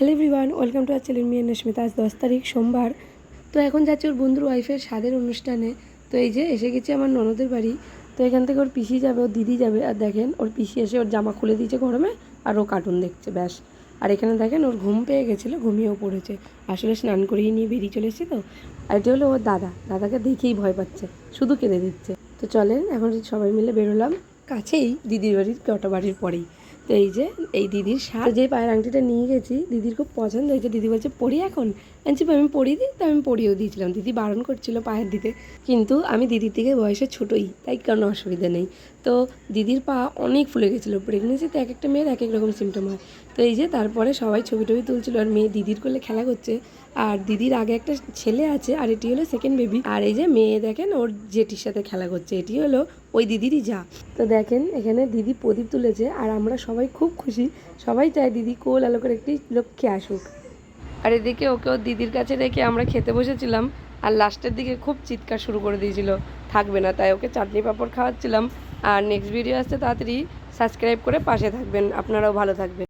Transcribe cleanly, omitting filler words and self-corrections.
Hello everyone, welcome to our channel মি নস্মিতা। আজ 10 তারিখ সোমবার। তো এখন যাচ্ছি ওর বন্ধুর ওয়াইফের স্বাদের অনুষ্ঠানে। তো এই যে এসে গেছি আমার ননদের বাড়ি। তো এখান থেকে ওর পিসি যাবে, ওর দিদি যাবে। আর দেখেন ওর পিসি এসে ওর জামা খুলে দিয়েছে গরমে, আর ও কার্টুন দেখছে ব্যাস। আর এখানে দেখেন ওর ঘুম পেয়ে গেছিলো, ঘুমিয়েও পড়েছে। আসলে স্নান করিয়ে নিয়ে বেরিয়ে চলে এসেছি। তো আর এটা হলো ওর দাদাকে দেখেই ভয় পাচ্ছে, শুধু কেঁদে দিচ্ছে। তো চলেন এখন সবাই মিলে বেরোলাম, কাছেই দিদির বাড়ির, কটা বাড়ির পরেই। তো এই যে এই দিদির শাড়ি, যে পায়ের আংটিটা নিয়ে গেছি, দিদির খুব পছন্দ হয়েছে। দিদি বলছে পরি এখন, আনছি আমি পরিয়ে দিই। তো আমি পরিয়েও দিয়েছিলাম, দিদি বারণ করছিল পায়ের দিতে, কিন্তু আমি দিদির থেকে বয়সে ছোটোই, তাই কোনো অসুবিধা নেই। তো দিদির পা অনেক ফুলে গেছিলো। প্রেগনেন্সিতে এক একটা মেয়ের এক এক রকম সিমটম হয়। তো এই যে তারপরে সবাই ছবি টবি তুলছিল, আর মেয়ে দিদির কোলে খেলা করছে। আর দিদির আগে একটা ছেলে আছে, আর এটি হলো সেকেন্ড বেবি। আর এই যে মেয়ে দেখেন ওর জেঠির সাথে খেলা করছে, এটি হলো ওই দিদিরই যা। তো দেখেন এখানে দিদি প্রদীপ তুলেছে, আর আমরা সবাই খুব খুশি। সবাই চায় দিদি কোল আলোকের একটি লক্ষ্যে আসুক। আর এদিকে ওকে ওর দিদির কাছে রেখে আমরা খেতে বসেছিলাম। আর লাস্টের দিকে খুব চিৎকার শুরু করে দিয়েছিল, থাকবে না। তাই ওকে চাটনি পাঁপড় খাওয়াচ্ছিলাম। আর নেক্সট ভিডিও আসছে, তাড়াতাড়ি সাবস্ক্রাইব করে পাশে থাকবেন, আপনারাও ভালো থাকবেন।